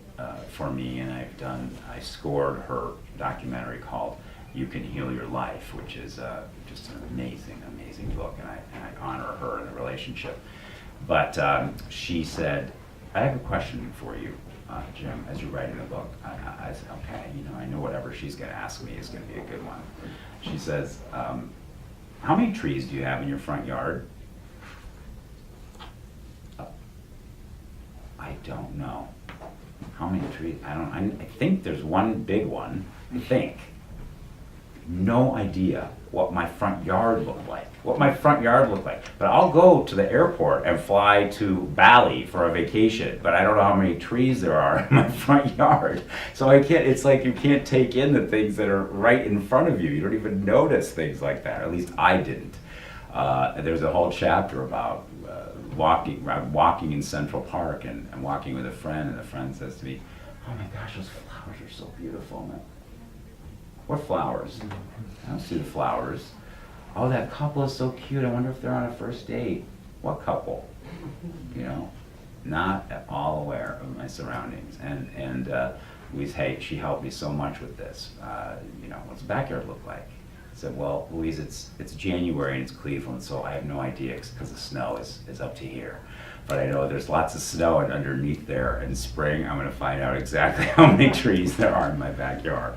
Speaker 1: for me, and I scored her documentary called You Can Heal Your Life, which is just an amazing book, and I honor her in the relationship. But she said, I have a question for you, Jim, as you're writing the book. I said, okay, you know, I know whatever she's going to ask me is going to be a good one. She says, how many trees do you have in your front yard? I don't know. How many trees? I think there's one big one, I think. No idea what my front yard looked like. But I'll go to the airport and fly to Bali for a vacation, but I don't know how many trees there are in my front yard. So it's like you can't take in the things that are right in front of you. You don't even notice things like that, or at least I didn't. There's a whole chapter about walking in Central Park and walking with a friend, and the friend says to me, oh my gosh, those flowers are so beautiful. I'm like, what flowers? I don't see the flowers. Oh, that couple is so cute. I wonder if they're on a first date. What couple? You know, not at all aware of my surroundings. And Louise, hey, she helped me so much with this. You know, what's the backyard look like? I said, well, Louise, it's January and it's Cleveland, so I have no idea because the snow is up to here. But I know there's lots of snow and underneath there in spring. I'm going to find out exactly how many trees there are in my backyard.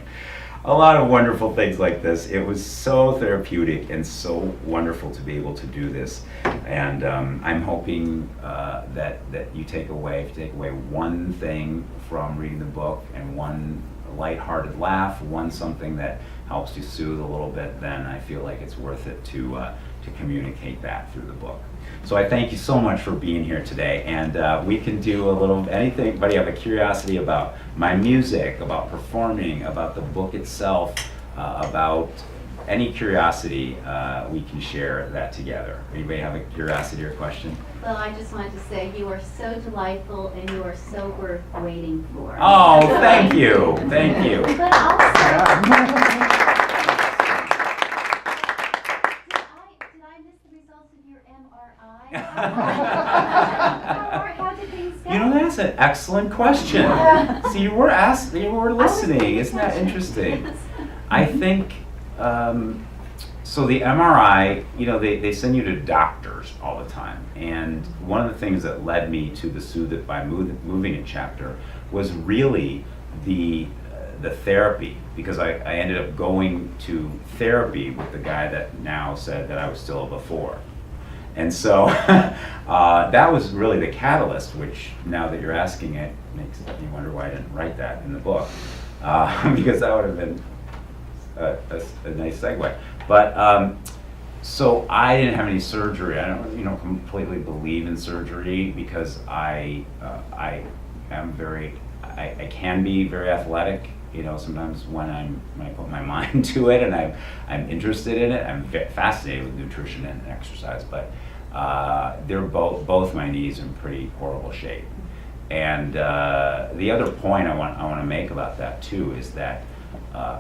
Speaker 1: A lot of wonderful things like this. It was so therapeutic and so wonderful to be able to do this. And I'm hoping that you take away one thing from reading the book and one lighthearted laugh, one something that helps you soothe a little bit, then I feel like it's worth it to communicate that through the book. So I thank you so much for being here today, and we can do a little anything. Anybody have a curiosity about my music, about performing, about the book itself, about any curiosity, we can share that together. Anybody have a curiosity or question?
Speaker 2: Well, I just wanted to say you are so delightful and you are so worth waiting for.
Speaker 1: Oh, thank you, thank you.
Speaker 2: But also, did I miss the results of your MRI? How did things go?
Speaker 1: You know, that's an excellent question. So you were listening. Isn't that interesting? I think, so the MRI, you know, they send you to doctors all the time. And one of the things that led me to the Soothe It by Moving It chapter was really the therapy, because I ended up going to therapy with the guy that now said that I was still a before. And so that was really the catalyst, which now that you're asking it, makes me wonder why I didn't write that in the book, because that would have been a nice segue. But so I didn't have any surgery. I don't, completely believe in surgery, because I am I can be very athletic. Sometimes when I put my mind to it and I'm interested in it, I'm fascinated with nutrition and exercise. But they're both my knees in pretty horrible shape. And the other point I want to make about that too is that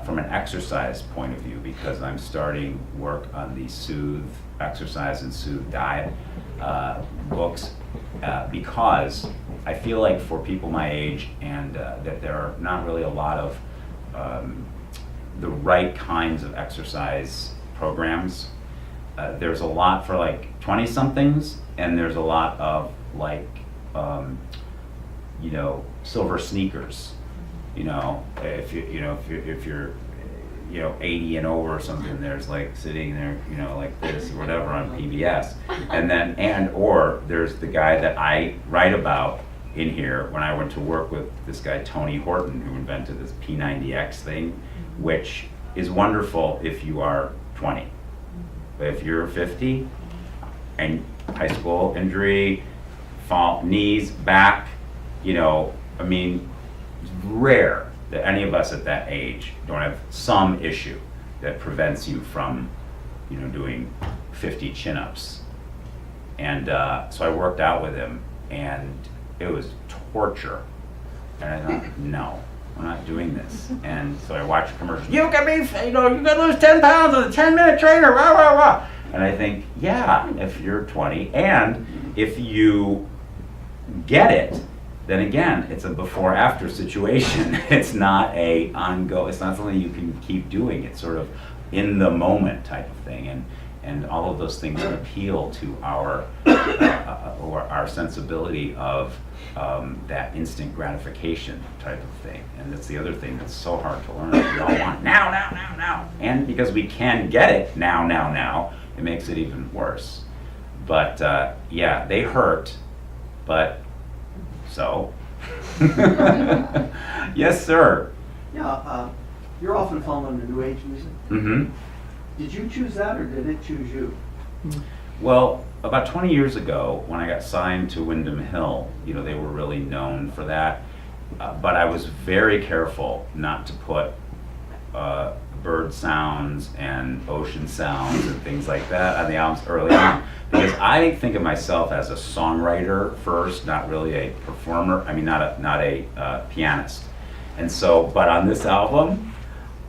Speaker 1: from an exercise point of view, because I'm starting work on the Soothe exercise and Soothe diet books, because I feel like for people my age and that there are not really a lot of the right kinds of exercise programs. There's a lot for like 20-somethings, and there's a lot of like silver sneakers. If you're 80 and over or something, there's like sitting there, like this or whatever on PBS, or there's the guy that I write about in here when I went to work with this guy Tony Horton, who invented this P90X thing, which is wonderful if you are 20, but if you're 50 and high school injury, fall, knees, back, it's rare that any of us at that age don't have some issue that prevents you from, doing 50 chin-ups. And so I worked out with him, and it was torture. And I thought, no, I'm not doing this. And so I watched a commercial. You can lose 10 pounds in a 10-minute trainer, rah, rah, rah. And I think, yeah, if you're 20, and if you get it, then again, it's a before-after situation. It's not it's not something you can keep doing. It's sort of in the moment type of thing, and all of those things appeal to our sensibility of that instant gratification type of thing. And that's the other thing that's so hard to learn. We all want now, and because we can get it now, it makes it even worse. But yeah, they hurt, but. So, yes, sir.
Speaker 3: Yeah, you're often following the New Age music.
Speaker 1: Mm-hmm.
Speaker 3: Did you choose that, or did it choose you?
Speaker 1: Well, about 20 years ago, when I got signed to Windham Hill, they were really known for that. But I was very careful not to put bird sounds and ocean sounds and things like that on the albums early on, because I think of myself as a songwriter first, not really a performer. I mean, not a pianist. And so, but on this album,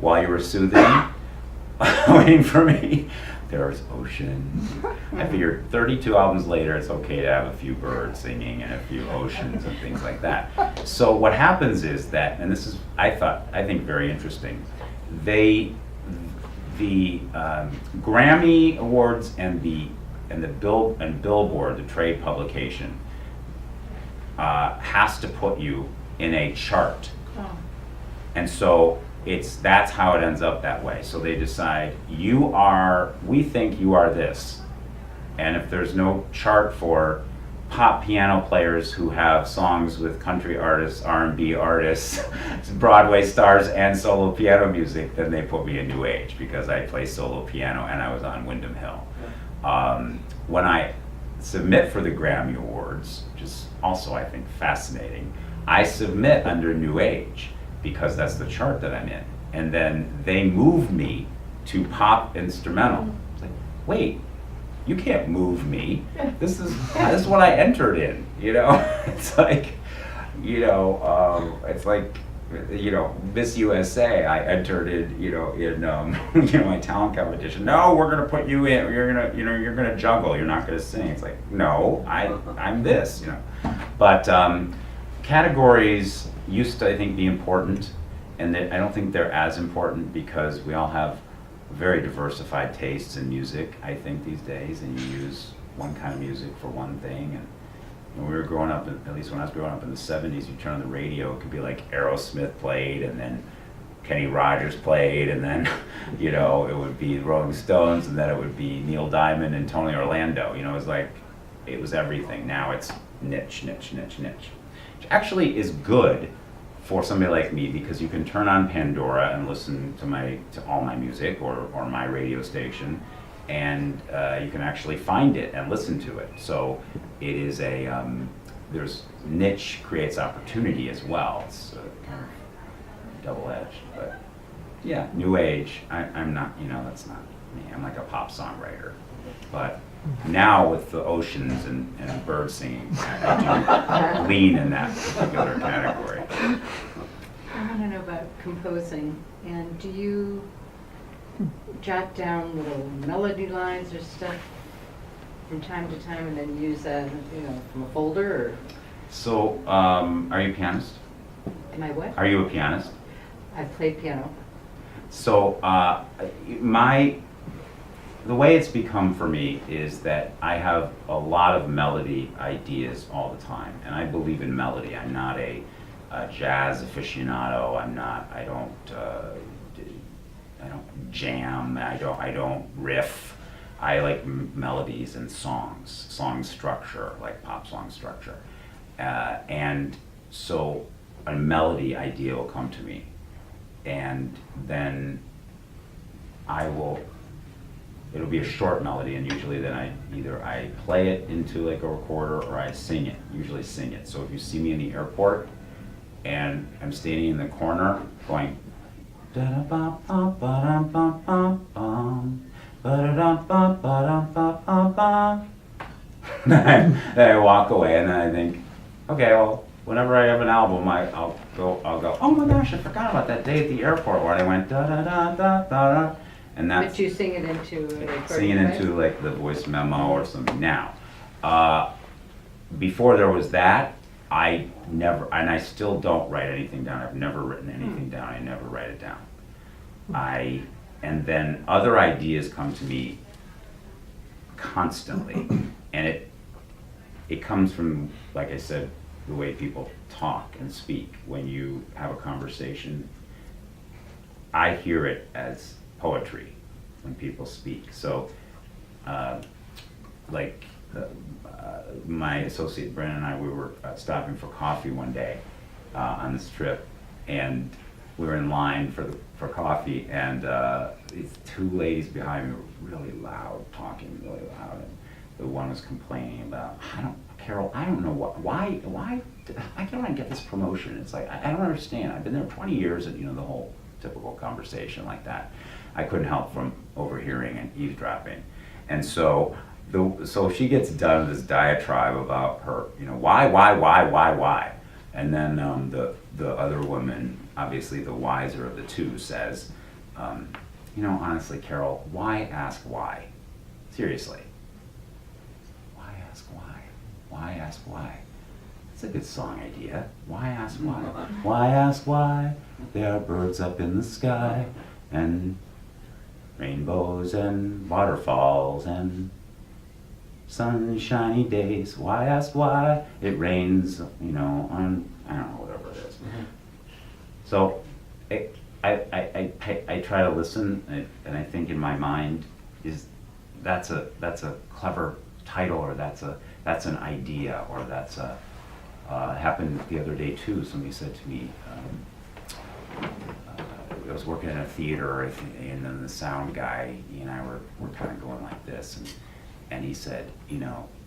Speaker 1: while you were soothing, waiting for me, there was oceans. I figured 32 albums later, it's okay to have a few birds singing and a few oceans and things like that. So what happens is that, and this is, I think very interesting, the Grammy Awards and Billboard, the trade publication, has to put you in a chart. Oh. And so that's how it ends up that way. So they decide we think you are this. And if there's no chart for pop piano players who have songs with country artists, R&B artists, Broadway stars, and solo piano music, then they put me in New Age because I play solo piano and I was on Windham Hill. When I submit for the Grammy Awards, which is also, I think, fascinating, I submit under New Age because that's the chart that I'm in. And then they move me to pop instrumental. It's like, wait, you can't move me. This is what I entered in, you know? It's like, Miss USA, I entered in, in my talent competition. No, we're gonna put you in, you're gonna juggle, you're not gonna sing. It's like, no, I'm this, But categories used to, I think, be important, and I don't think they're as important because we all have very diversified tastes in music, I think, these days, and you use one kind of music for one thing. And when we were growing up, at least when I was growing up in the 70s, you turn on the radio, it could be like Aerosmith played, and then Kenny Rogers played, and then, it would be Rolling Stones, and then it would be Neil Diamond and Tony Orlando. It was everything. Now it's niche, which actually is good for somebody like me because you can turn on Pandora and listen to all my music or my radio station, and you can actually find it and listen to it. So it is there's niche creates opportunity as well. It's kind of double-edged, but yeah, New Age. I'm not, that's not me. I'm like a pop songwriter, but now with the oceans and bird singing, I do lean in that particular category.
Speaker 4: I want to know about composing, and do you jot down little melody lines or stuff from time to time and then use that, from a folder, or?
Speaker 1: So, are you a pianist?
Speaker 4: Am I what?
Speaker 1: Are you a pianist?
Speaker 4: I play piano.
Speaker 1: So, the way it's become for me is that I have a lot of melody ideas all the time, and I believe in melody. I'm not a jazz aficionado. I don't jam. I don't riff. I like melodies and song structure, like pop song structure, and so a melody idea will come to me, and then it'll be a short melody, and usually then I play it into like a recorder or I sing it, usually sing it. So if you see me in the airport and I'm standing in the corner going then I walk away, and then I think, okay, well, whenever I have an album, I'll go, oh my gosh, I forgot about that day at the airport where I went da da da da da. And that's
Speaker 4: But you sing it into a recording,
Speaker 1: singing into like the voice memo or something. Now, before there was that, I never, and I still don't write anything down. I've never written anything down. I never write it down. And then other ideas come to me constantly, and it comes from, like I said, the way people talk and speak. When you have a conversation, I hear it as poetry when people speak. So, my associate Brandon and I, we were stopping for coffee one day on this trip, and we were in line for coffee, and these two ladies behind me were really loud, talking really loud, and the one was complaining about, Carol, I don't know why can't I get this promotion? It's like, I don't understand. I've been there 20 years, and the whole typical conversation like that. I couldn't help from overhearing and eavesdropping. And so she gets done with this diatribe about her, why? And then the other woman, obviously the wiser of the two, says, honestly, Carol, why ask why? Seriously. Why ask why? Why ask why? It's a good song idea. Why ask why? Why ask why? There are birds up in the sky, and rainbows and waterfalls and sunshiny days. Why ask why? It rains, on, I don't know, whatever it is. So I try to listen, and I think in my mind that's a clever title, or that's an idea, or that's a, it happened the other day too. Somebody said to me, I was working in a theater, and then the sound guy, he and I were kind of going like this, and he said,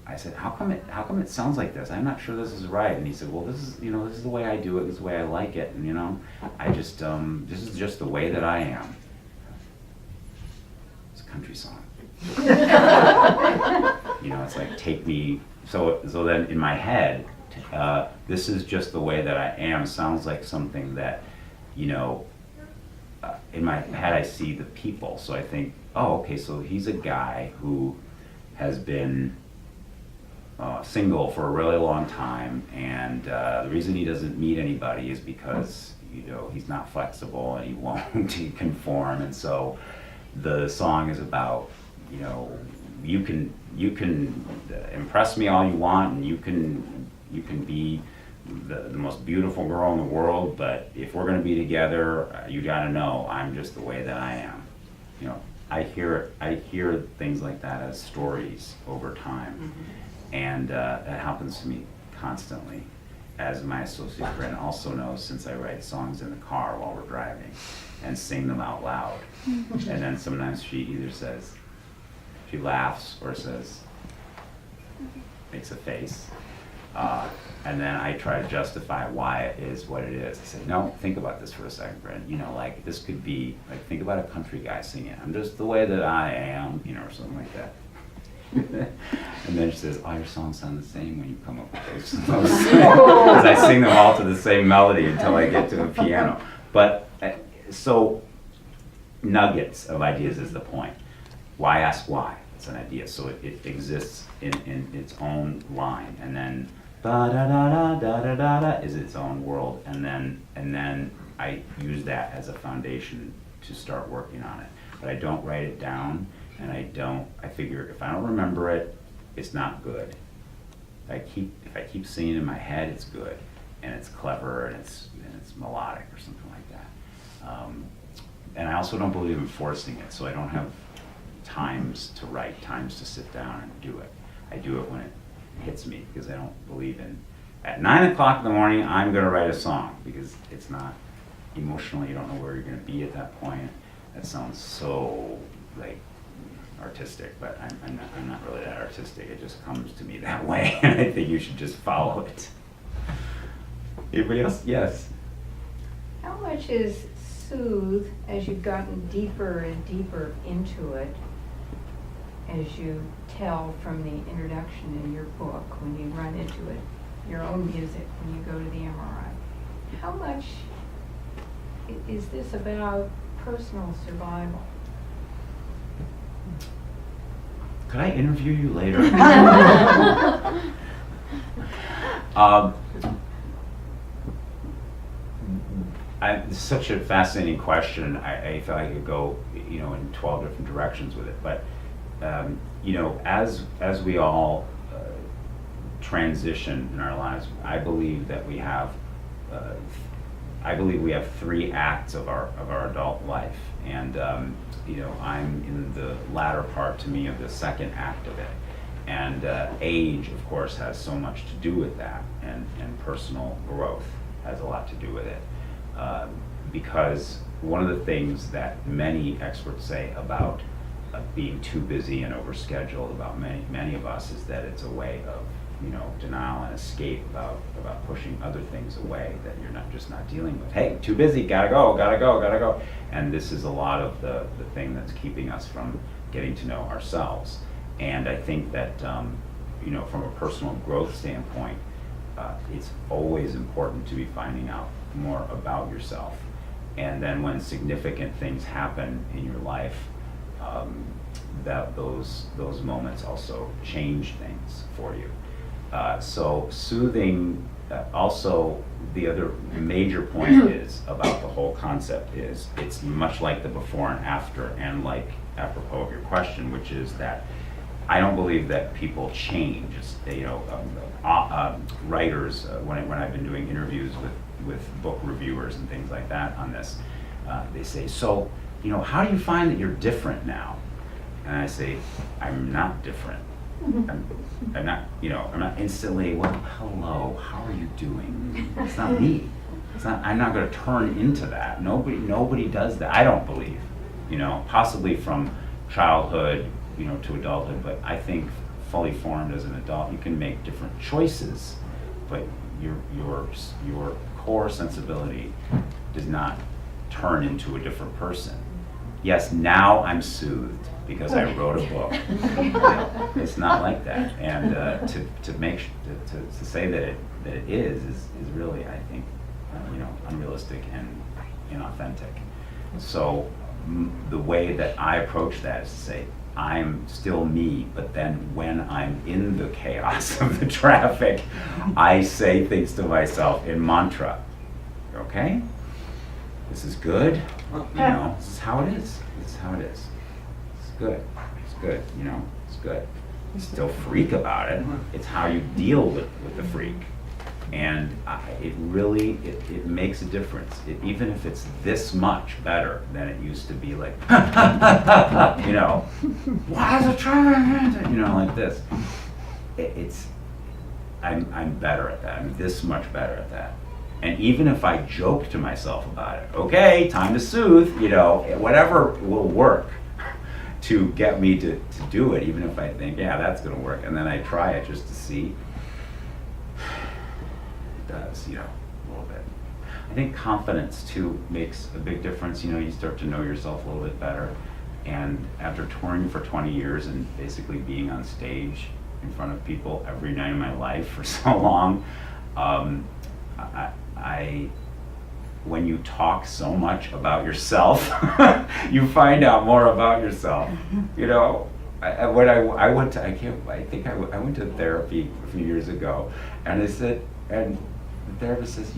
Speaker 1: I said, how come it sounds like this? I'm not sure this is right. And he said, well, this is the way I do it, this is the way I like it, and I just, this is just the way that I am. It's a country song. It's like, take me, so then in my head, this is just the way that I am sounds like something that, in my head I see the people, so I think, oh, okay, so he's a guy who has been single for a really long time, and the reason he doesn't meet anybody is because he's not flexible and he won't conform, and so the song is about you can impress me all you want, and you can be the most beautiful girl in the world, but if we're going to be together, you got to know I'm just the way that I am. I hear things like that as stories over time. Mm-hmm. And that happens to me constantly, as my associate Bryn also knows, since I write songs in the car while we're driving and sing them out loud. And then sometimes she either says, she laughs or says, makes a face. And then I try to justify why it is what it is. I say, no, think about this for a second, Bryn. Like this could be, like, think about a country guy singing, I'm just the way that I am, or something like that. And then she says, oh, your songs sound the same when you come up with those. Because I sing them all to the same melody until I get to the piano. But, so, nuggets of ideas is the point. Why ask why? It's an idea. So it exists in its own line. And then, ba-da-da-da-da-da-da is its own world. And then I use that as a foundation to start working on it. But I don't write it down. And I figure if I don't remember it, it's not good. If I keep singing in my head, it's good, and it's clever, and it's melodic or something like that. And I also don't believe in forcing it, so I don't have times to write, times to sit down and do it. I do it when it hits me, because I don't believe in, at 9 o'clock in the morning, I'm gonna write a song, because it's not, emotionally, you don't know where you're gonna be at that point. That sounds so, like, artistic, but I'm not really that artistic. It just comes to me that way, and I think you should just follow it. Anybody else? Yes.
Speaker 4: How much is Soothe, as you've gotten deeper and deeper into it, as you tell from the introduction in your book, when you run into it, your own music, when you go to the MRI, how much is this about personal survival?
Speaker 1: Could I interview you later? It's such a fascinating question. I feel like I could go, in 12 different directions with it. But, as we all transition in our lives, I believe that we have, three acts of our adult life, and I'm in the latter part, to me, of the second act of it. And age, of course, has so much to do with that, and personal growth has a lot to do with it. Because one of the things that many experts say about being too busy and overscheduled about many of us is that it's a way of denial and escape about pushing other things away that you're not dealing with. Hey, too busy, gotta go. And this is a lot of the thing that's keeping us from getting to know ourselves. And I think that, from a personal growth standpoint, it's always important to be finding out more about yourself. And then when significant things happen in your life, that those moments also change things for you. So soothing, also the other major point is about the whole concept is it's much like the before and after, and like apropos of your question, which is that I don't believe that people change. Writers, when I've been doing interviews with book reviewers and things like that on this, they say, so, how do you find that you're different now? And I say, I'm not different. I'm not, I'm not instantly, well, hello, how are you doing? It's not me. I'm not gonna turn into that. Nobody does that, I don't believe. Possibly from childhood, to adulthood, but I think fully formed as an adult, you can make different choices, but your core sensibility does not turn into a different person. Yes, now I'm soothed because I wrote a book. It's not like that, and to say that it is really, I think, unrealistic and inauthentic. So the way that I approach that is to say, I'm still me, but then when I'm in the chaos of the traffic, I say things to myself in mantra. Okay? This is good. This is how it is. This is how it is. It's good. It's good. It's good. You still freak about it. It's how you deal with the freak. And it really makes a difference. Even if it's this much better than it used to be, like, why is it trying? Like this. I'm better at that. I'm this much better at that. And even if I joke to myself about it, okay, time to soothe, whatever will work to get me to do it, even if I think, yeah, that's gonna work. And then I try it just to see. Does, a little bit. I think confidence too makes a big difference. You start to know yourself a little bit better. And after touring for 20 years and basically being on stage in front of people every night of my life for so long, when you talk so much about yourself, you find out more about yourself. I went to therapy a few years ago, and I said, and the therapist says,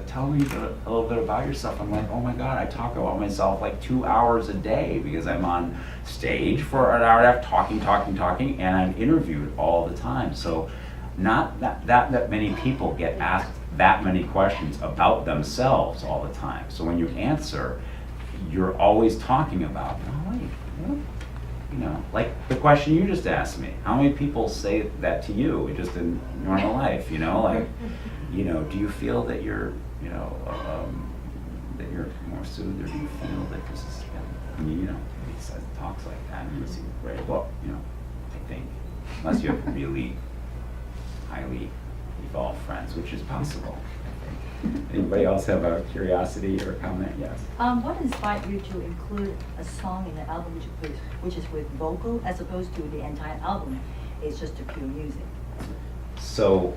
Speaker 1: tell me a little bit about yourself. I'm like, oh my God, I talk about myself like 2 hours a day because I'm on stage for an hour and a half talking, and I'm interviewed all the time. So not that many people get asked that many questions about themselves all the time. So when you answer, you're always talking about, oh wait, what? Like the question you just asked me. How many people say that to you just in normal life? Do you feel that you're, that you're more soothed, or do you feel that this is, he says, talks like that, and unless you write a book, I think, unless you have really highly evolved friends, which is possible, I think. Anybody else have a curiosity or comment? Yes.
Speaker 5: What inspired you to include a song in the album which is with vocal, as opposed to the entire album is just the pure music?
Speaker 1: So,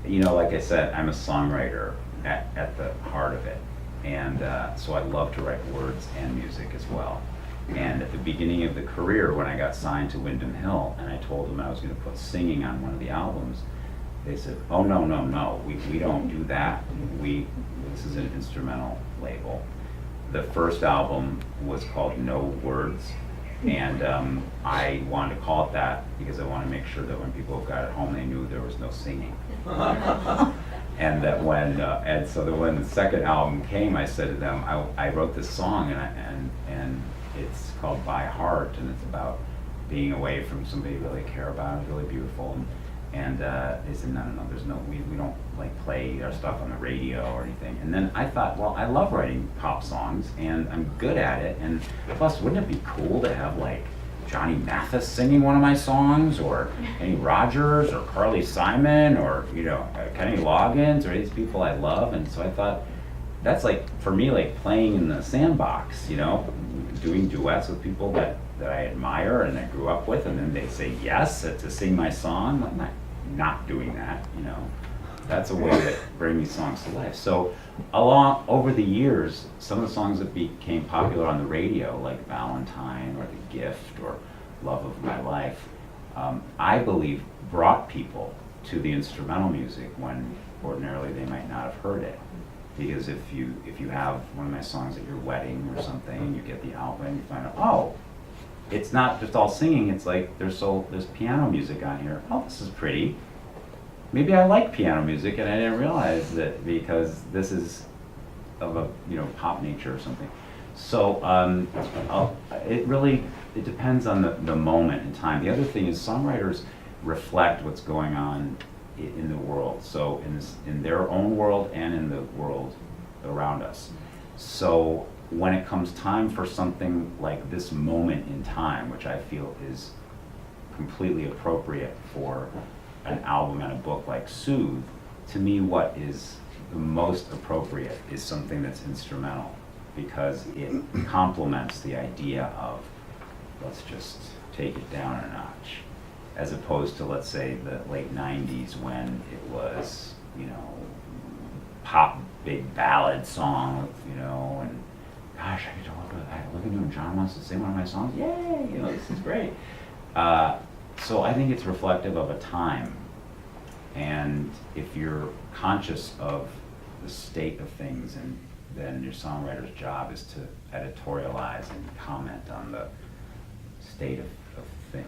Speaker 1: like I said, I'm a songwriter at the heart of it. And so I love to write words and music as well. And at the beginning of the career, when I got signed to Windham Hill, and I told them I was going to put singing on one of the albums, they said, oh, no, we don't do that. This is an instrumental label. The first album was called No Words, and I wanted to call it that because I wanted to make sure that when people got it home, they knew there was no singing. And that when the second album came, I said to them, I wrote this song, and it's called By Heart, and it's about being away from somebody you really care about. It's really beautiful. And they said, no, we don't play our stuff on the radio or anything. And then I thought, well, I love writing pop songs, and I'm good at it. And plus, wouldn't it be cool to have Johnny Mathis singing one of my songs, or Kenny Rogers, or Carly Simon, or Kenny Loggins, or these people I love. And so I thought, that's for me, playing in the sandbox, doing duets with people that I admire and I grew up with, and then they say yes to sing my song. I'm not doing that, That's a way to bring these songs to life. So over the years, some of the songs that became popular on the radio, like Valentine or The Gift or Love of My Life, I believe brought people to the instrumental music when ordinarily they might not have heard it. Because if you have one of my songs at your wedding or something, and you get the album, and you find out, oh, it's not just all singing, it's there's piano music on here. Oh, this is pretty. Maybe I like piano music and I didn't realize that because this is of a pop nature or something. So it really it depends on the moment in time. The other thing is songwriters reflect what's going on in the world. So in their own world and in the world around us. So when it comes time for something like this moment in time, which I feel is completely appropriate for an album and a book like Soothe, to me what is the most appropriate is something that's instrumental, because it complements the idea of let's just take it down a notch, as opposed to, let's say, the late 90s when it was, you know, pop big ballad song, you know, and gosh, I get to look into and John wants to sing one of my songs, yay, you know, this is great. So I think it's reflective of a time, and if you're conscious of the state of things, and then your songwriter's job is to editorialize and comment on the state of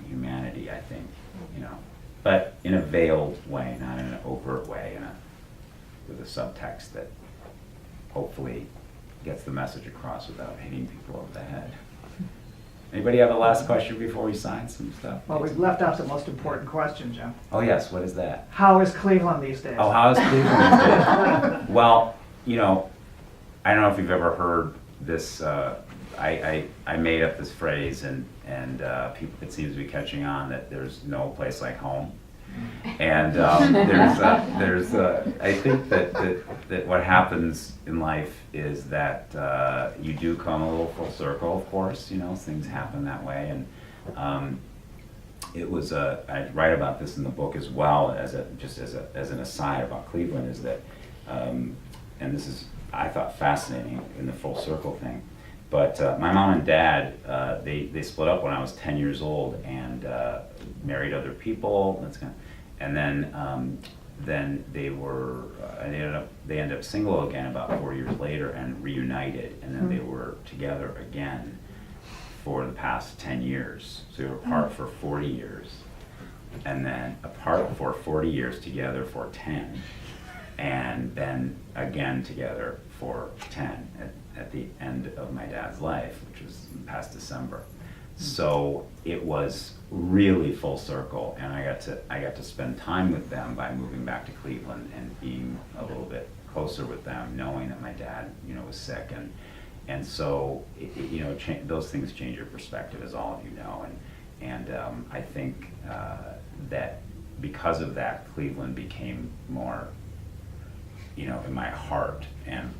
Speaker 1: humanity, I think, you know, but in a veiled way, not in an overt way, with a subtext that hopefully gets the message across without hitting people over the head. Anybody have a last question before we sign some stuff?
Speaker 6: Well, we've left out the most important question, Jim.
Speaker 1: Oh yes, what is that?
Speaker 6: How is Cleveland these days?
Speaker 1: Oh, how is Cleveland these days? Well, you know, I don't know if you've ever heard this. I made up this phrase, and people, it seems to be catching on, that there's no place like home. And I think that what happens in life is that you do come a little full circle. Of course, you know, things happen that way, and it was I write about this in the book as well, as an aside about Cleveland, is that and this is, I thought, fascinating in the full circle thing. But my mom and dad, they split up when I was 10 years old, and married other people. And then they were they ended up single again about 4 years later, and reunited, and then they were together again for the past 10 years. So they were apart for 40 years, and then apart for 40 years, together for 10, and then again together for 10 at the end of my dad's life, which was past December. So it was really full circle, and I got to spend time with them by moving back to Cleveland and being a little bit closer with them, knowing that my dad, you know, was sick, and so you know, those things change your perspective, as all of you know, and I think that because of that, Cleveland became more, you know, in my heart, and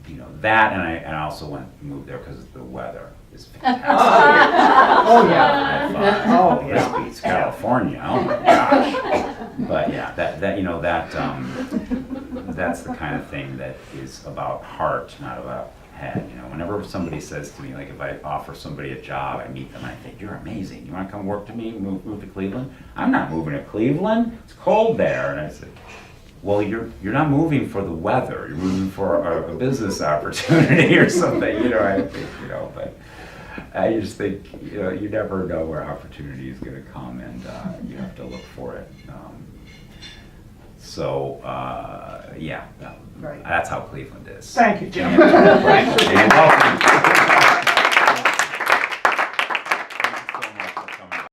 Speaker 1: you know, that, and I also moved there because the weather is fantastic.
Speaker 6: Oh, yeah.
Speaker 1: I thought,
Speaker 6: Oh, yeah.
Speaker 1: this beats California. Oh my gosh. But yeah, that you know, that's the kind of thing that is about heart, not about head. You know, whenever somebody says to me, like, if I offer somebody a job, I meet them, and I think, you're amazing. You want to come work to me? Move to Cleveland? I'm not moving to Cleveland. It's cold there. And I said, well, you're not moving for the weather. You're moving for a business opportunity or something. You know, I think, you know, but I just think, you know, you never know where opportunity is going to come, and you have to look for it. Yeah,
Speaker 6: Right.
Speaker 1: that's how Cleveland is.
Speaker 6: Thank you, Jim.
Speaker 1: And welcome